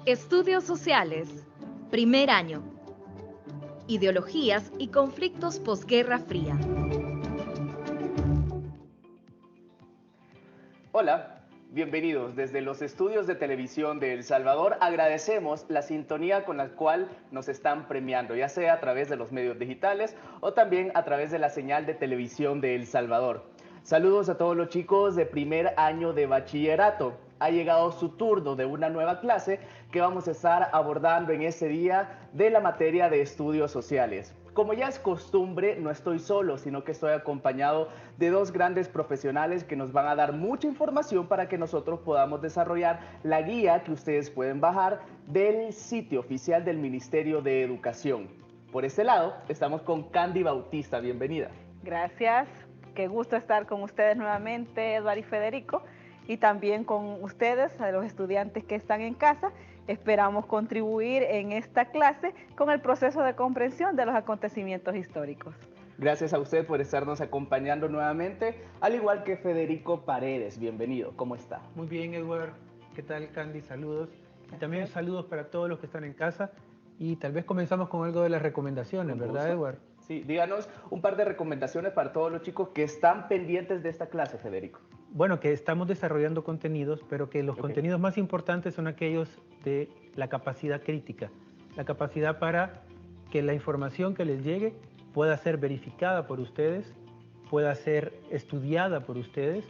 Estudios Sociales, primer año. Ideologías y conflictos posguerra fría. Hola, bienvenidos. Desde los estudios de televisión de El Salvador agradecemos la sintonía con la cual nos están premiando, ya sea a través de los medios digitales o también a través de la señal de televisión de El Salvador. Saludos a todos los chicos de primer año de bachillerato. Ha llegado su turno de una nueva clase que vamos a estar abordando en este día de la materia de estudios sociales. Como ya es costumbre, no estoy solo, sino que estoy acompañado de dos grandes profesionales que nos van a dar mucha información para que nosotros podamos desarrollar la guía que ustedes pueden bajar del sitio oficial del Ministerio de Educación. Por este lado, estamos con Candy Bautista. Bienvenida. Gracias, qué gusto estar con ustedes nuevamente, Eduardo y Federico, y también con ustedes, a los estudiantes que están en casa. Esperamos contribuir en esta clase con el proceso de comprensión de los acontecimientos históricos. Gracias a usted por estarnos acompañando nuevamente, al igual que Federico Paredes. Bienvenido, ¿cómo está? Muy bien, Edward. ¿Qué tal, Candy? Saludos. Y también saludos para todos los que están en casa. Y tal vez comenzamos con algo de las recomendaciones, ¿verdad, Edward? Sí, díganos un par de recomendaciones para todos los chicos que están pendientes de esta clase, Federico. Bueno, que estamos desarrollando contenidos, pero que los contenidos más importantes son aquellos de la capacidad crítica. La capacidad para que la información que les llegue pueda ser verificada por ustedes, pueda ser estudiada por ustedes.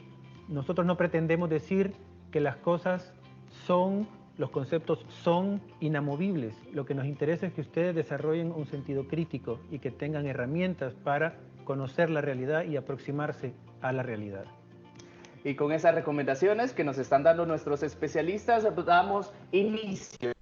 Nosotros no pretendemos decir que las cosas son, los conceptos son inamovibles. Lo que nos interesa es que ustedes desarrollen un sentido crítico y que tengan herramientas para conocer la realidad y aproximarse a la realidad. Y con esas recomendaciones que nos están dando nuestros especialistas, damos inicio.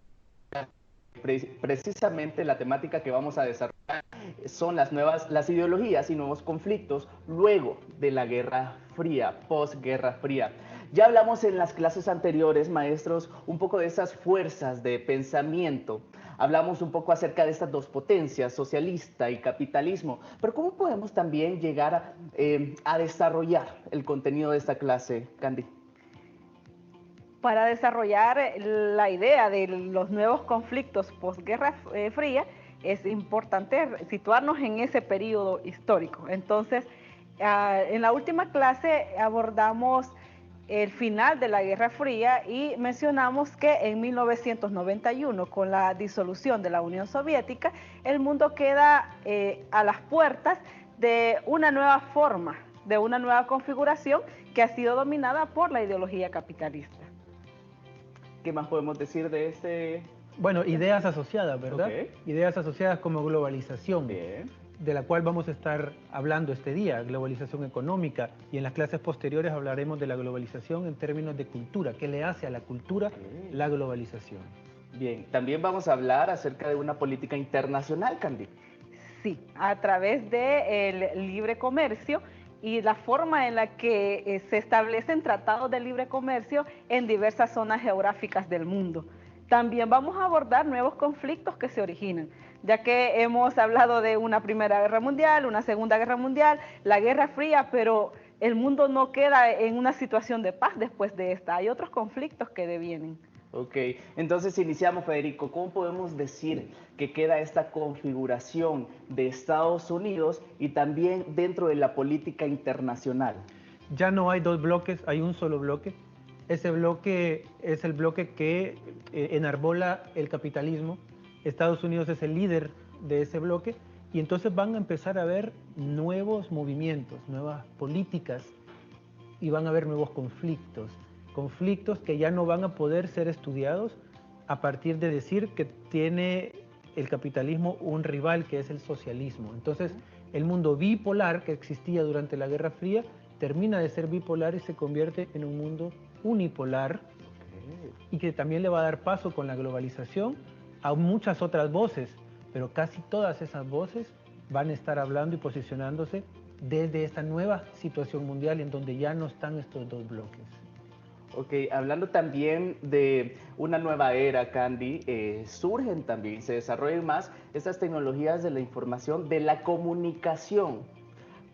Precisamente la temática que vamos a desarrollar son las ideologías y nuevos conflictos luego de la Guerra Fría, posguerra fría. Ya hablamos en las clases anteriores, maestros, un poco de esas fuerzas de pensamiento. Hablamos un poco acerca de estas dos potencias, socialista y capitalismo. Pero ¿cómo podemos también llegar a desarrollar el contenido de esta clase, Candy? Para desarrollar la idea de los nuevos conflictos posguerra fría, es importante situarnos en ese periodo histórico. Entonces, en la última clase abordamos el final de la Guerra Fría y mencionamos que en 1991, con la disolución de la Unión Soviética, el mundo queda a las puertas de una nueva forma, de una nueva configuración que ha sido dominada por la ideología capitalista. ¿Qué más podemos decir de este? Bueno, ideas asociadas, ¿verdad? Okay. Ideas asociadas como globalización. Bien. De la cual vamos a estar hablando este día, globalización económica, y en las clases posteriores hablaremos de la globalización en términos de cultura, qué le hace a la cultura la globalización. Bien, también vamos a hablar acerca de una política internacional, Candy. Sí, a través del libre comercio y la forma en la que se establecen tratados de libre comercio en diversas zonas geográficas del mundo. También vamos a abordar nuevos conflictos que se originan, ya que hemos hablado de una Primera Guerra Mundial, una Segunda Guerra Mundial, la Guerra Fría, pero el mundo no queda en una situación de paz después de esta. Hay otros conflictos que devienen. Ok, entonces iniciamos, Federico. ¿Cómo podemos decir que queda esta configuración de Estados Unidos y también dentro de la política internacional? Ya no hay dos bloques, hay un solo bloque. Ese bloque es el bloque que enarbola el capitalismo. Estados Unidos es el líder de ese bloque y entonces van a empezar a haber nuevos movimientos, nuevas políticas y van a haber nuevos conflictos. Conflictos que ya no van a poder ser estudiados a partir de decir que tiene el capitalismo un rival que es el socialismo. Entonces, el mundo bipolar que existía durante la Guerra Fría termina de ser bipolar y se convierte en un mundo unipolar y que también le va a dar paso con la globalización a muchas otras voces, pero casi todas esas voces van a estar hablando y posicionándose desde esta nueva situación mundial en donde ya no están estos dos bloques. Ok, hablando también de una nueva era, Candy, surgen también, se desarrollan más estas tecnologías de la información, de la comunicación.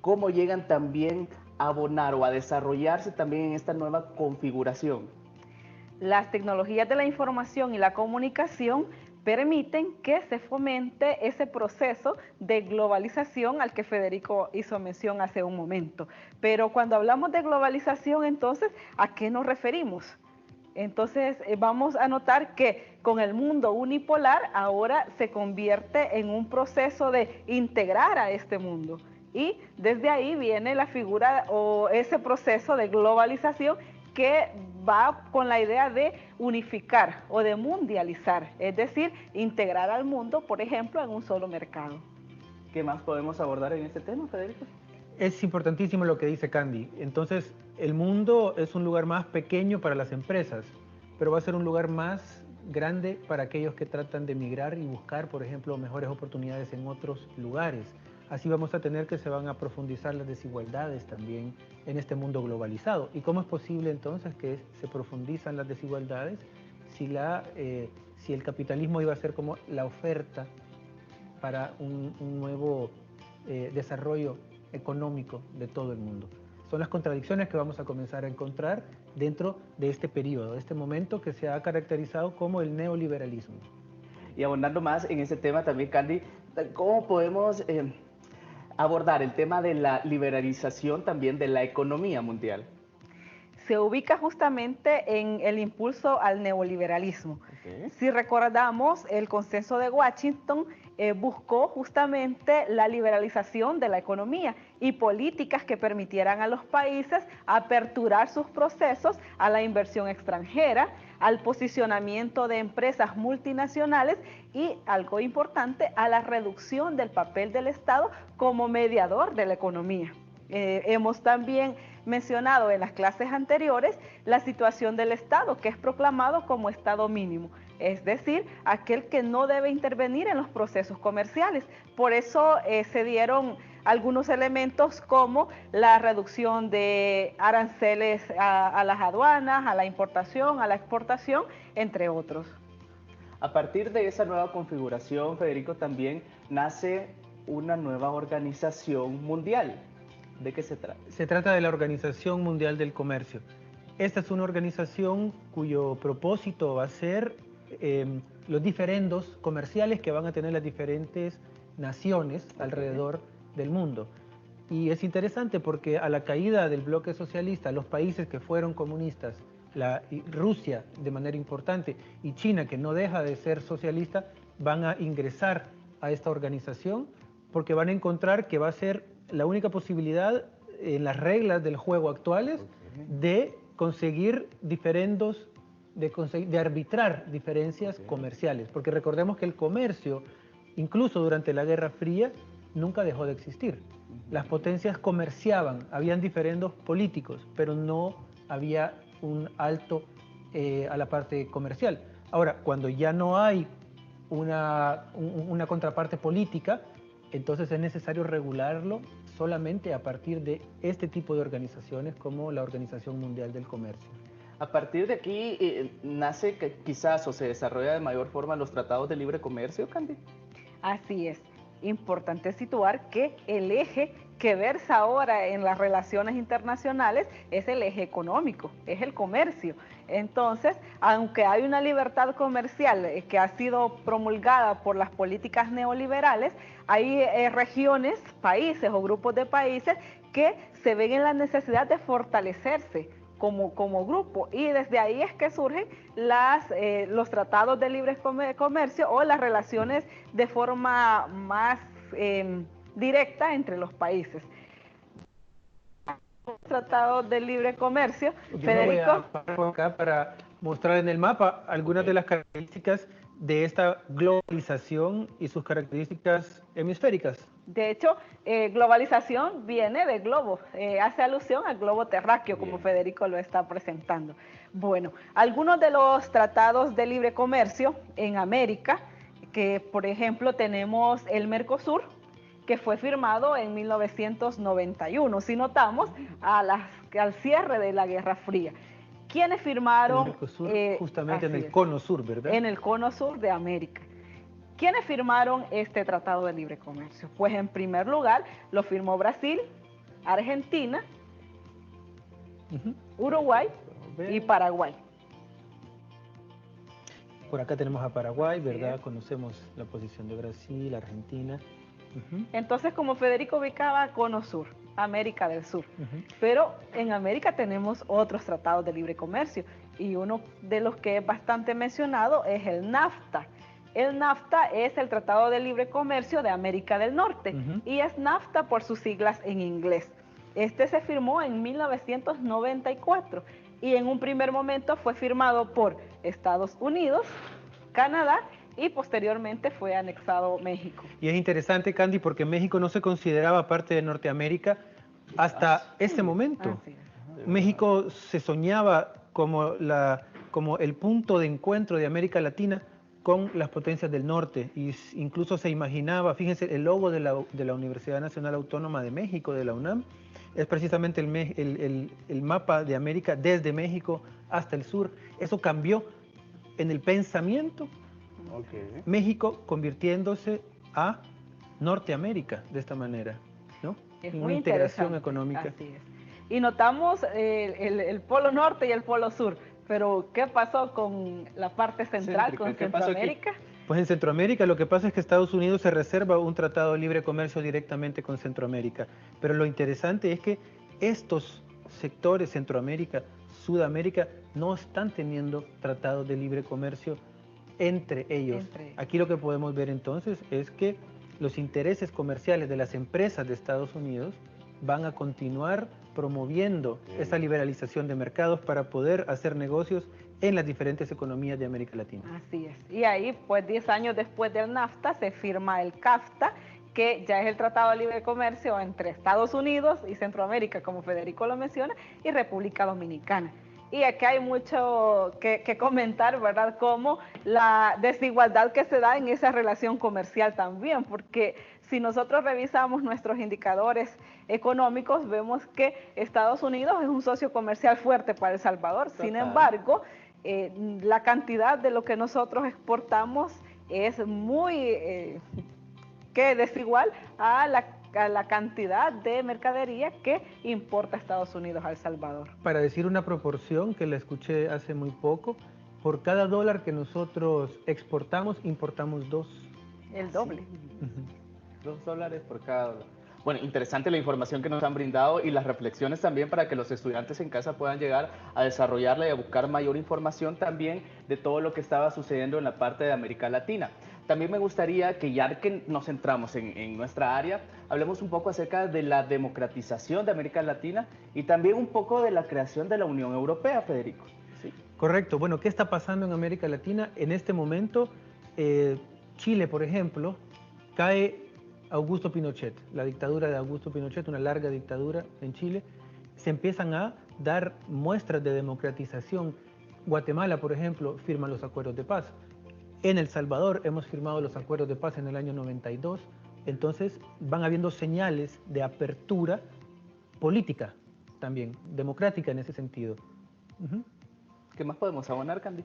¿Cómo llegan también a abonar o a desarrollarse también en esta nueva configuración? las tecnologías de la información y la comunicación permiten que se fomente ese proceso de globalización al que Federico hizo mención hace un momento. Pero cuando hablamos de globalización, entonces, ¿a qué nos referimos? Entonces, vamos a notar que con el mundo unipolar ahora se convierte en un proceso de integrar a este mundo. Y desde ahí viene la figura o ese proceso de globalización que va con la idea de unificar o de mundializar, es decir, integrar al mundo, por ejemplo, en un solo mercado. ¿Qué más podemos abordar en este tema, Federico? Es importantísimo lo que dice Candy. Entonces, el mundo es un lugar más pequeño para las empresas, pero va a ser un lugar más grande para aquellos que tratan de migrar y buscar, por ejemplo, mejores oportunidades en otros lugares. Así vamos a tener que se van a profundizar las desigualdades también en este mundo globalizado. ¿Y cómo es posible entonces que se profundizan las desigualdades si el capitalismo iba a ser como la oferta para un nuevo desarrollo económico de todo el mundo? Son las contradicciones que vamos a comenzar a encontrar dentro de este periodo, de este momento que se ha caracterizado como el neoliberalismo. Y abundando más en ese tema también, Candy, ¿cómo podemos abordar el tema de la liberalización también de la economía mundial? Se ubica justamente en el impulso al neoliberalismo. Okay. Si recordamos, el Consenso de Washington buscó justamente la liberalización de la economía y políticas que permitieran a los países aperturar sus procesos a la inversión extranjera, al posicionamiento de empresas multinacionales y, algo importante, a la reducción del papel del Estado como mediador de la economía. Hemos también mencionado en las clases anteriores la situación del Estado, que es proclamado como Estado mínimo, es decir, aquel que no debe intervenir en los procesos comerciales. Por eso se dieron algunos elementos como la reducción de aranceles a las aduanas, a la importación, a la exportación, entre otros. A partir de esa nueva configuración, Federico, también nace una nueva organización mundial. ¿De qué se trata? Se trata de la Organización Mundial del Comercio. Esta es una organización cuyo propósito va a ser los diferendos comerciales que van a tener las diferentes naciones alrededor del mundo. Y es interesante porque a la caída del bloque socialista, los países que fueron comunistas, Rusia de manera importante y China, que no deja de ser socialista, van a ingresar a esta organización porque van a encontrar que va a ser la única posibilidad en las reglas del juego actuales de conseguir diferendos, de arbitrar diferencias comerciales. Porque recordemos que el comercio, incluso durante la Guerra Fría, nunca dejó de existir. Las potencias comerciaban, habían diferendos políticos, pero no había un alto a la parte comercial. Ahora, cuando ya no hay una contraparte política, entonces es necesario regularlo solamente a partir de este tipo de organizaciones como la Organización Mundial del Comercio. A partir de aquí nace que quizás o se desarrolla de mayor forma los tratados de libre comercio, Candy. Así es. Importante situar que el eje que versa ahora en las relaciones internacionales es el eje económico, es el comercio. Entonces, aunque hay una libertad comercial que ha sido promulgada por las políticas neoliberales, hay regiones, países o grupos de países que se ven en la necesidad de fortalecerse como grupo, y desde ahí es que surgen los tratados de libre comercio o las relaciones de forma más directa entre los países. Tratados de libre comercio, Federico. Yo voy a parar acá para mostrar en el mapa algunas de las características de esta globalización y sus características hemisféricas. De hecho, globalización viene de globo, hace alusión al globo terráqueo, como Federico lo está presentando. Bueno, algunos de los tratados de libre comercio en América, que por ejemplo tenemos el Mercosur, que fue firmado en 1991, si notamos, al cierre de la Guerra Fría. ¿Quiénes firmaron? El Mercosur, justamente en el cono sur, ¿verdad? En el cono sur de América. ¿Quiénes firmaron este Tratado de Libre Comercio? Pues en primer lugar lo firmó Brasil, Argentina, Uruguay y Paraguay. Por acá tenemos a Paraguay, ¿verdad? es. Conocemos la posición de Brasil, Argentina. Ujú, Entonces, como Federico ubicaba Cono Sur, América del Sur, ujú. pero en América tenemos otros tratados de libre comercio y uno de los que es bastante mencionado es el NAFTA. El NAFTA es el Tratado de Libre Comercio de América del Norte Ujú. y es NAFTA por sus siglas en inglés. Este se firmó en 1994 y en un primer momento fue firmado por Estados Unidos, Canadá y posteriormente fue anexado México. Y es interesante, Candy, porque México no se consideraba parte de Norteamérica hasta ese momento. Así es. México se soñaba como, como el punto de encuentro de América Latina con las potencias del norte, y incluso se imaginaba, fíjense, el logo de la Universidad Nacional Autónoma de México, de la UNAM, es precisamente el mapa de América desde México hasta el sur. Eso cambió en el pensamiento, Ok. México convirtiéndose a Norteamérica de esta manera, ¿no? Es En muy una integración interesante, económica. así es. Y notamos el polo norte y el polo sur, pero ¿qué pasó con la parte central, Céntrica, con ¿qué pasó aquí? Centroamérica? Pues en Centroamérica lo que pasa es que Estados Unidos se reserva un tratado de libre comercio directamente con Centroamérica, pero lo interesante es que estos sectores, Centroamérica, Sudamérica, no están teniendo tratados de libre comercio entre ellos. Entre- Aquí lo que podemos ver entonces es que los intereses comerciales de las empresas de Estados Unidos van a continuar promoviendo esa liberalización de mercados para poder hacer negocios en las diferentes economías de América Latina. Así es. Y ahí, pues 10 años después del NAFTA, se firma el CAFTA, que ya es el Tratado de Libre Comercio entre Estados Unidos y Centroamérica, como Federico lo menciona, y República Dominicana. Y aquí hay mucho que comentar, ¿verdad? Como la desigualdad que se da en esa relación comercial también, porque si nosotros revisamos nuestros indicadores económicos, vemos que Estados Unidos es un socio comercial fuerte para El Salvador. Sin Total. embargo, la cantidad de lo que nosotros exportamos es muy que desigual a la cantidad de mercadería que importa Estados Unidos a El Salvador. Para decir una proporción que la escuché hace muy poco, por cada dólar que nosotros exportamos, importamos 2. El doble. $2 por cada dólar. Bueno, interesante la información que nos han brindado y las reflexiones también para que los estudiantes en casa puedan llegar a desarrollarla y a buscar mayor información también de todo lo que estaba sucediendo en la parte de América Latina. También me gustaría que ya que nos centramos en nuestra área, hablemos un poco acerca de la democratización de América Latina y también un poco de la creación de la Unión Europea, Federico. ¿Sí? Correcto. Bueno, ¿qué está pasando en América Latina? En este momento, Chile, por ejemplo, cae Augusto Pinochet, la dictadura de Augusto Pinochet, una larga dictadura en Chile. Se empiezan a dar muestras de democratización. Guatemala, por ejemplo, firma los acuerdos de paz. En El Salvador hemos firmado los acuerdos de paz en el año 92. Entonces van habiendo señales de apertura política también, democrática en ese sentido. Ujú. ¿Qué más podemos abonar, Candy?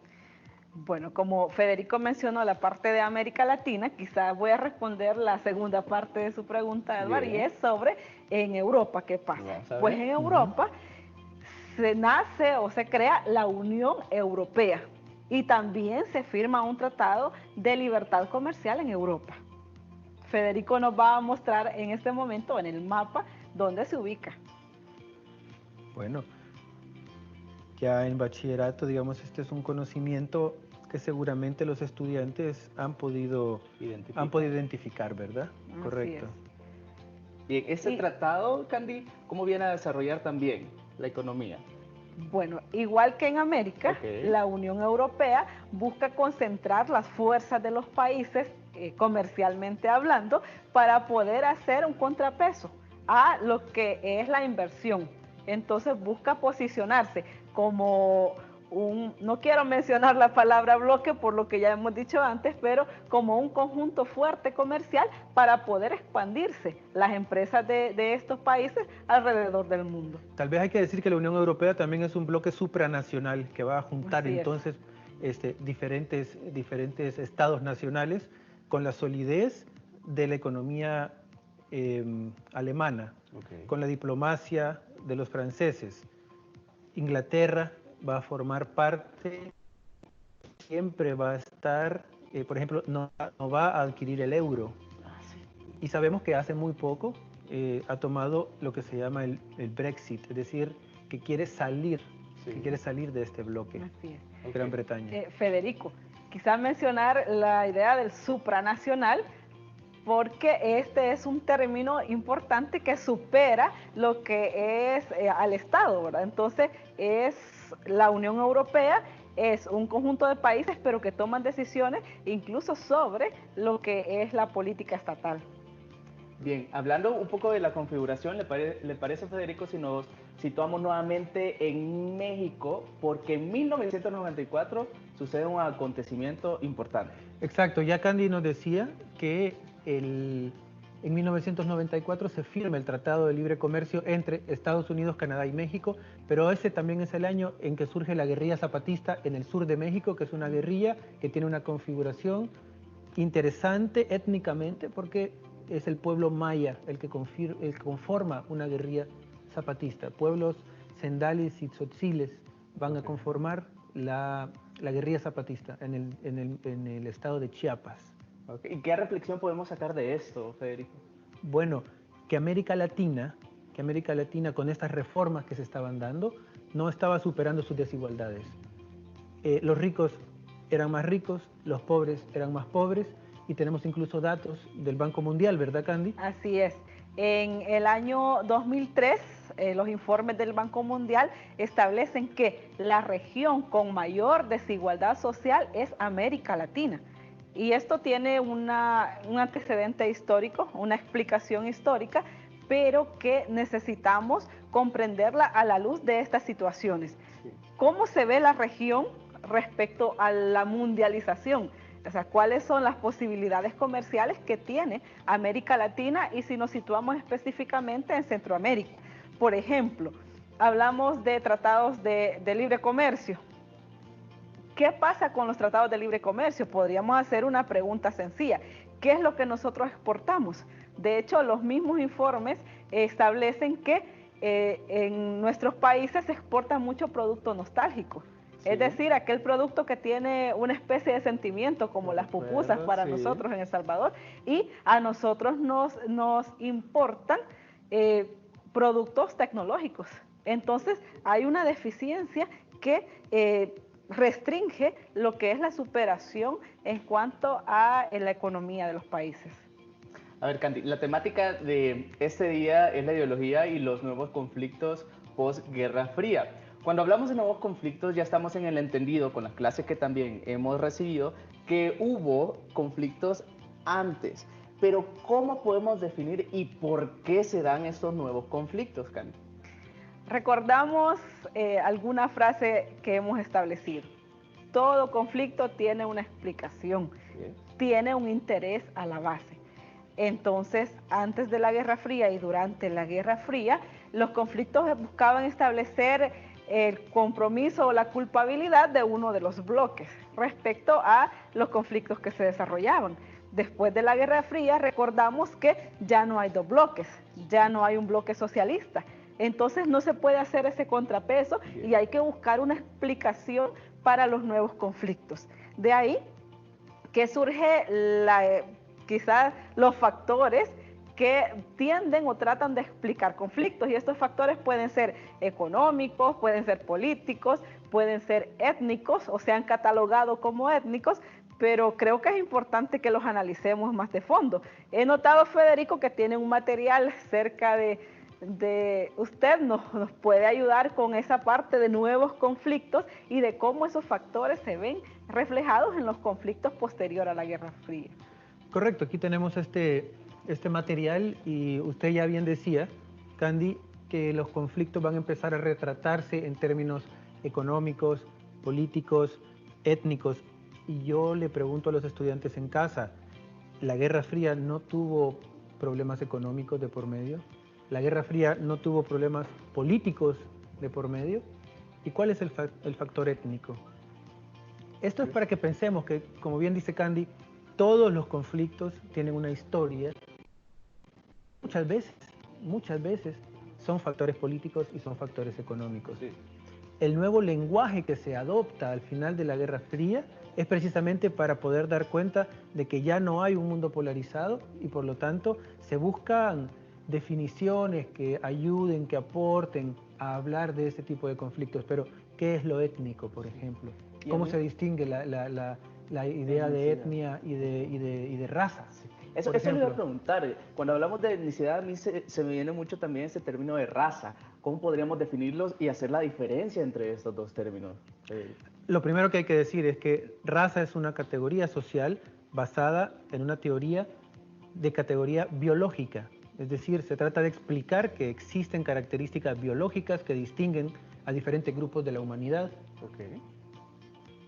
Bueno, como Federico mencionó la parte de América Latina, quizás voy a responder la segunda parte de su pregunta, Álvaro, y Bien. es sobre en Europa, ¿qué pasa? Vamos a ver. Pues en Europa se nace o se crea la Unión Europea y también se firma un tratado de libertad comercial en Europa. Federico nos va a mostrar en este momento en el mapa dónde se ubica. Bueno, ya en bachillerato, digamos, este es un conocimiento que seguramente los estudiantes han podido identificar, ¿verdad? Así Correcto. es. Bien, ese Y- tratado, Candy, ¿cómo viene a desarrollar también la economía? Bueno, igual que en América, Ok. la Unión Europea busca concentrar las fuerzas de los países, comercialmente hablando, para poder hacer un contrapeso a lo que es la inversión. Entonces busca posicionarse como no quiero mencionar la palabra bloque por lo que ya hemos dicho antes, pero como un conjunto fuerte comercial para poder expandirse las empresas de estos países alrededor del mundo. Tal vez hay que decir que la Unión Europea también es un bloque supranacional que va a juntar Así es. entonces diferentes estados nacionales con la solidez de la economía alemana, con la diplomacia de los franceses. Inglaterra va a formar parte siempre va a estar, por ejemplo, no va a adquirir el euro. Y sabemos que hace muy poco ha tomado lo que se llama el Brexit, es decir, que quiere salir, que quiere salir de este bloque, Así es. Gran Bretaña. Federico, quizás mencionar la idea del supranacional, porque este es un término importante que supera lo que es al Estado, ¿verdad? Entonces, es la Unión Europea, es un conjunto de países, pero que toman decisiones incluso sobre lo que es la política estatal. Bien, hablando un poco de la configuración, ¿le parece, Federico, si nos situamos nuevamente en México? Porque en 1994 sucede un acontecimiento importante. Exacto, ya Candy nos decía que en 1994 se firma el Tratado de Libre Comercio entre Estados Unidos, Canadá y México, pero ese también es el año en que surge la guerrilla zapatista en el sur de México, que es una guerrilla que tiene una configuración interesante étnicamente, porque es el pueblo maya el que conforma una guerrilla zapatista. Pueblos sendalis y tzotziles van a conformar la guerrilla zapatista en el estado de Chiapas. ¿Y qué reflexión podemos sacar de esto, Federico? Bueno, que América Latina con estas reformas que se estaban dando, no estaba superando sus desigualdades. Los ricos eran más ricos, los pobres eran más pobres, y tenemos incluso datos del Banco Mundial, ¿verdad, Candy? Así es. En el año 2003, los informes del Banco Mundial establecen que la región con mayor desigualdad social es América Latina. Y esto tiene un antecedente histórico, una explicación histórica, pero que necesitamos comprenderla a la luz de estas situaciones. ¿Cómo se ve la región respecto a la mundialización? O sea, ¿cuáles son las posibilidades comerciales que tiene América Latina y si nos situamos específicamente en Centroamérica? Por ejemplo, hablamos de tratados de libre comercio. ¿Qué pasa con los tratados de libre comercio? Podríamos hacer una pregunta sencilla. ¿Qué es lo que nosotros exportamos? De hecho, los mismos informes establecen que en nuestros países se exporta mucho producto nostálgico. Sí. Es decir, aquel producto que tiene una especie de sentimiento, como las pupusas para nosotros en El Salvador, y a nosotros nos importan productos tecnológicos. Entonces, hay una deficiencia que restringe lo que es la superación en cuanto a la economía de los países. A ver, Candy, la temática de este día es la ideología y los nuevos conflictos post-Guerra Fría. Cuando hablamos de nuevos conflictos ya estamos en el entendido, con las clases que también hemos recibido, que hubo conflictos antes. Pero ¿cómo podemos definir y por qué se dan estos nuevos conflictos, Candy? Recordamos alguna frase que hemos establecido. Todo conflicto tiene una explicación, tiene un interés a la base. Entonces, antes de la Guerra Fría y durante la Guerra Fría, los conflictos buscaban establecer el compromiso o la culpabilidad de uno de los bloques respecto a los conflictos que se desarrollaban. Después de la Guerra Fría, recordamos que ya no hay dos bloques, ya no hay un bloque socialista. Entonces no se puede hacer ese contrapeso y hay que buscar una explicación para los nuevos conflictos. De ahí que surge quizás los factores que tienden o tratan de explicar conflictos, y estos factores pueden ser económicos, pueden ser políticos, pueden ser étnicos o se han catalogado como étnicos, pero creo que es importante que los analicemos más de fondo. He notado, Federico, que tiene un material cerca de usted, nos puede ayudar con esa parte de nuevos conflictos y de cómo esos factores se ven reflejados en los conflictos posteriores a la Guerra Fría. Correcto, aquí tenemos este material y usted ya bien decía, Candy, que los conflictos van a empezar a retratarse en términos económicos, políticos, étnicos. Y yo le pregunto a los estudiantes en casa, ¿la Guerra Fría no tuvo problemas económicos de por medio? ¿La Guerra Fría no tuvo problemas políticos de por medio? ¿Y cuál es el factor étnico? Esto es para que pensemos que, como bien dice Candy, todos los conflictos tienen una historia. Muchas veces son factores políticos y son factores económicos. Sí. El nuevo lenguaje que se adopta al final de la Guerra Fría es precisamente para poder dar cuenta de que ya no hay un mundo polarizado y por lo tanto se buscan definiciones que ayuden, que aporten a hablar de este tipo de conflictos. Pero, ¿qué es lo étnico, por ejemplo? ¿Cómo se distingue la idea de etnia y de raza? Sí. Eso le iba a preguntar. Cuando hablamos de etnicidad, a mí se me viene mucho también ese término de raza. ¿Cómo podríamos definirlos y hacer la diferencia entre estos dos términos? Lo primero que hay que decir es que raza es una categoría social basada en una teoría de categoría biológica. Es decir, se trata de explicar que existen características biológicas que distinguen a diferentes grupos de la humanidad. Okay.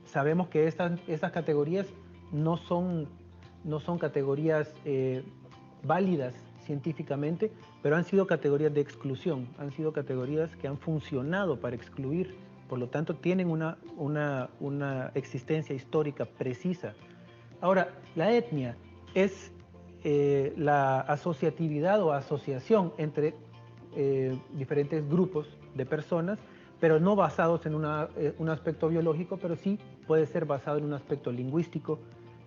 Sabemos que estas categorías no son categorías válidas científicamente, pero han sido categorías de exclusión, han sido categorías que han funcionado para excluir, por lo tanto tienen una existencia histórica precisa. Ahora, la etnia es la asociatividad o asociación entre diferentes grupos de personas, pero no basados en un aspecto biológico, pero sí puede ser basado en un aspecto lingüístico,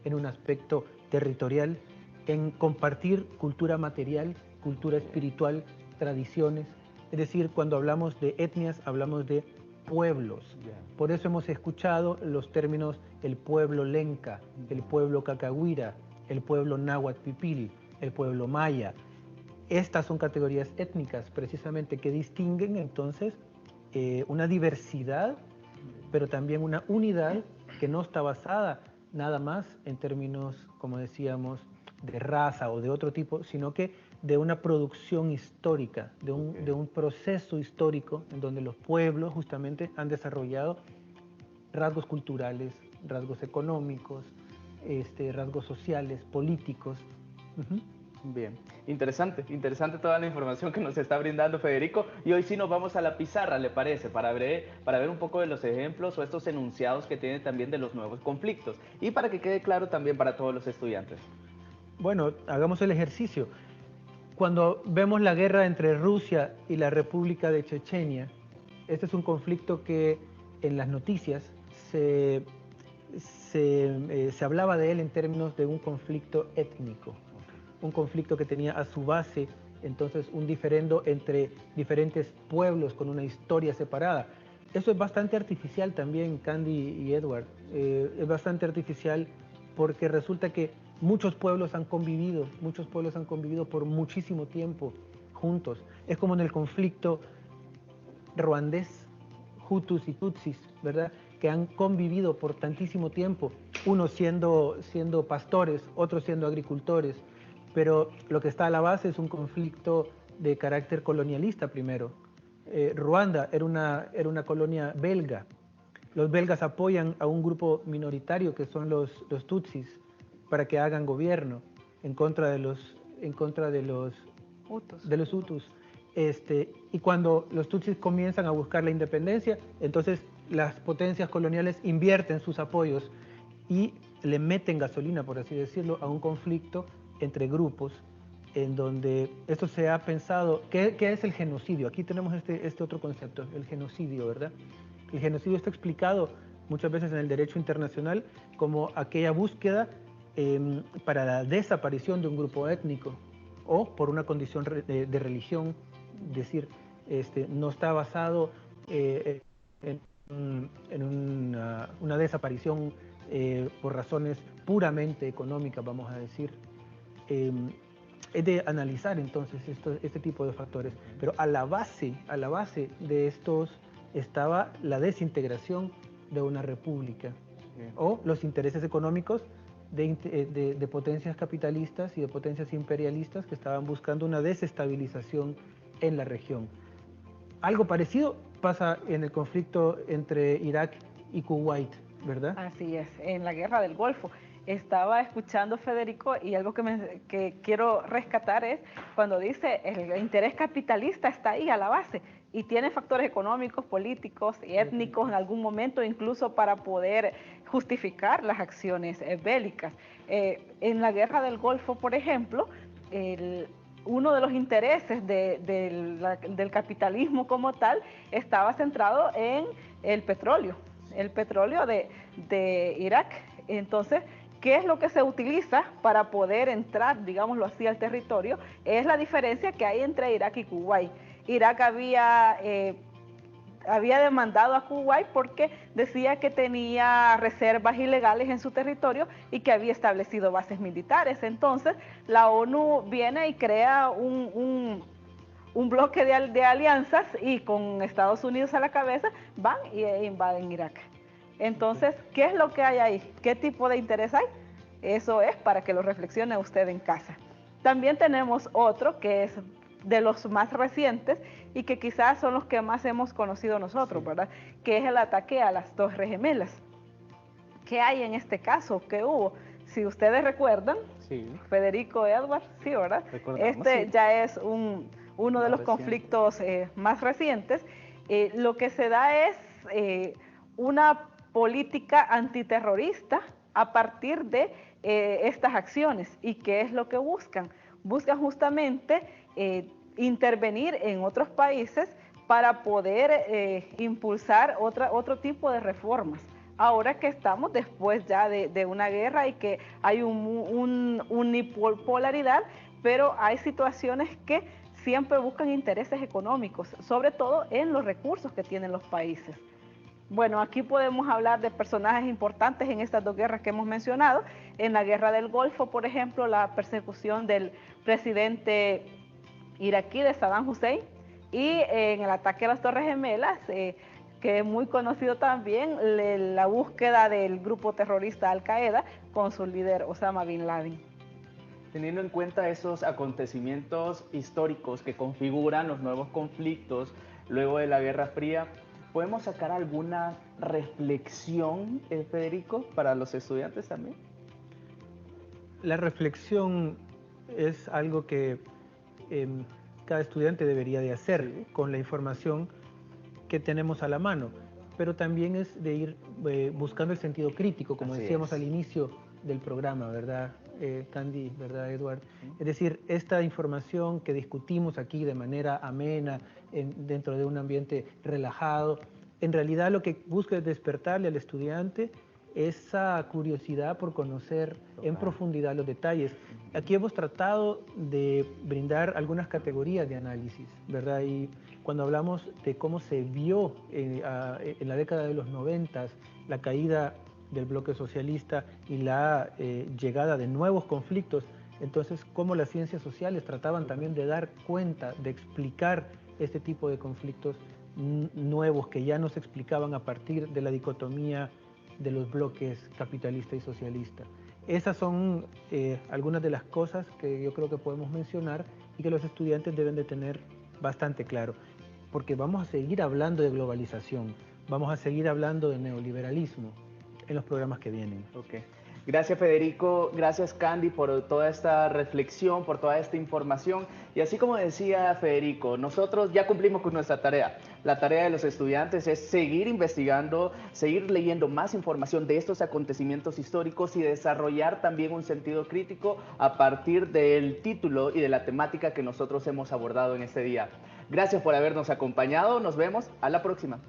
en un aspecto territorial, en compartir cultura material, cultura espiritual, tradiciones. Es decir, cuando hablamos de etnias, hablamos de pueblos. Por eso hemos escuchado los términos el pueblo lenca, el pueblo cacahuira, el pueblo náhuatl pipil, el pueblo maya. Estas son categorías étnicas precisamente que distinguen entonces una diversidad, pero también una unidad que no está basada nada más en términos, como decíamos, de raza o de otro tipo, sino que de una producción histórica, de un proceso histórico en donde los pueblos justamente han desarrollado rasgos culturales, rasgos económicos, rasgos sociales, políticos. Bien, interesante toda la información que nos está brindando Federico, y hoy sí nos vamos a la pizarra, ¿le parece? Para ver un poco de los ejemplos o estos enunciados que tiene también de los nuevos conflictos y para que quede claro también para todos los estudiantes. Bueno, hagamos el ejercicio. Cuando vemos la guerra entre Rusia y la República de Chechenia, este es un conflicto que en las noticias se hablaba de él en términos de un conflicto étnico, un conflicto que tenía a su base entonces un diferendo entre diferentes pueblos con una historia separada. Eso es bastante artificial también, Candy y Edward. Es bastante artificial porque resulta que muchos pueblos han convivido por muchísimo tiempo juntos. Es como en el conflicto ruandés, Hutus y Tutsis, ¿verdad? Que han convivido por tantísimo tiempo, unos siendo pastores, otros siendo agricultores, pero lo que está a la base es un conflicto de carácter colonialista primero. Ruanda era una colonia belga. Los belgas apoyan a un grupo minoritario que son los Tutsis para que hagan gobierno en contra de los Hutus. Y cuando los Tutsis comienzan a buscar la independencia, entonces las potencias coloniales invierten sus apoyos y le meten gasolina, por así decirlo, a un conflicto entre grupos en donde esto se ha pensado. ¿Qué es el genocidio? Aquí tenemos este otro concepto, el genocidio, ¿verdad? El genocidio está explicado muchas veces en el derecho internacional como aquella búsqueda para la desaparición de un grupo étnico o por una condición de religión, es decir, no está basado en una desaparición por razones puramente económicas, vamos a decir. Es de analizar entonces este tipo de factores, pero a la base de estos estaba la desintegración de una república o los intereses económicos de potencias capitalistas y de potencias imperialistas que estaban buscando una desestabilización en la región. Algo parecido pasa en el conflicto entre Irak y Kuwait, ¿verdad? Así es, en la guerra del Golfo. Estaba escuchando Federico y algo que quiero rescatar es cuando dice el interés capitalista está ahí a la base y tiene factores económicos, políticos y étnicos en algún momento incluso para poder justificar las acciones bélicas. En la guerra del Golfo, por ejemplo, uno de los intereses del capitalismo como tal estaba centrado en el petróleo de Irak, Entonces, ¿qué es lo que se utiliza para poder entrar, digámoslo así, al territorio? Es la diferencia que hay entre Irak y Kuwait. Irak había demandado a Kuwait porque decía que tenía reservas ilegales en su territorio y que había establecido bases militares. Entonces, la ONU viene y crea un bloque de alianzas y con Estados Unidos a la cabeza van e invaden Irak. Entonces, ¿qué es lo que hay ahí? ¿Qué tipo de interés hay? Eso es para que lo reflexione usted en casa. También tenemos otro que es de los más recientes y que quizás son los que más hemos conocido nosotros, ¿verdad? Que es el ataque a las Torres Gemelas. ¿Qué hay en este caso? ¿Qué hubo? Si ustedes recuerdan, Sí. Federico Edwards, sí, ¿verdad? Recordamos, Este sí. ya es uno de los Reciente. conflictos más recientes. Lo que se da es una política antiterrorista a partir de estas acciones. ¿Y qué es lo que buscan? Buscan justamente intervenir en otros países para poder impulsar otro tipo de reformas. Ahora que estamos después ya de una guerra y que hay unipolaridad, pero hay situaciones que siempre buscan intereses económicos, sobre todo en los recursos que tienen los países. Bueno, aquí podemos hablar de personajes importantes en estas dos guerras que hemos mencionado. En la guerra del Golfo, por ejemplo, la persecución del presidente iraquí de Saddam Hussein, y en el ataque a las Torres Gemelas, que es muy conocido también, la búsqueda del grupo terrorista Al-Qaeda con su líder Osama Bin Laden. Teniendo en cuenta esos acontecimientos históricos que configuran los nuevos conflictos luego de la Guerra Fría, ¿podemos sacar alguna reflexión, Federico, para los estudiantes también? La reflexión es algo que cada estudiante debería de hacer con la información que tenemos a la mano, pero también es de ir buscando el sentido crítico, como Así decíamos es. al inicio del programa, ¿verdad, Candy? ¿Verdad, Eduard? Es decir, esta información que discutimos aquí de manera amena, dentro de un ambiente relajado, en realidad lo que busca es despertarle al estudiante esa curiosidad por conocer en profundidad los detalles. Aquí hemos tratado de brindar algunas categorías de análisis, ¿verdad? Y cuando hablamos de cómo se vio en la década de los 90 la caída del bloque socialista y la llegada de nuevos conflictos, entonces cómo las ciencias sociales trataban también de dar cuenta, de explicar este tipo de conflictos nuevos que ya no se explicaban a partir de la dicotomía de los bloques capitalista y socialista. Esas son algunas de las cosas que yo creo que podemos mencionar y que los estudiantes deben de tener bastante claro, porque vamos a seguir hablando de globalización, vamos a seguir hablando de neoliberalismo en los programas que vienen. Okay. Gracias, Federico, gracias, Candy, por toda esta reflexión, por toda esta información. Y así como decía Federico, nosotros ya cumplimos con nuestra tarea. La tarea de los estudiantes es seguir investigando, seguir leyendo más información de estos acontecimientos históricos y desarrollar también un sentido crítico a partir del título y de la temática que nosotros hemos abordado en este día. Gracias por habernos acompañado, nos vemos a la próxima.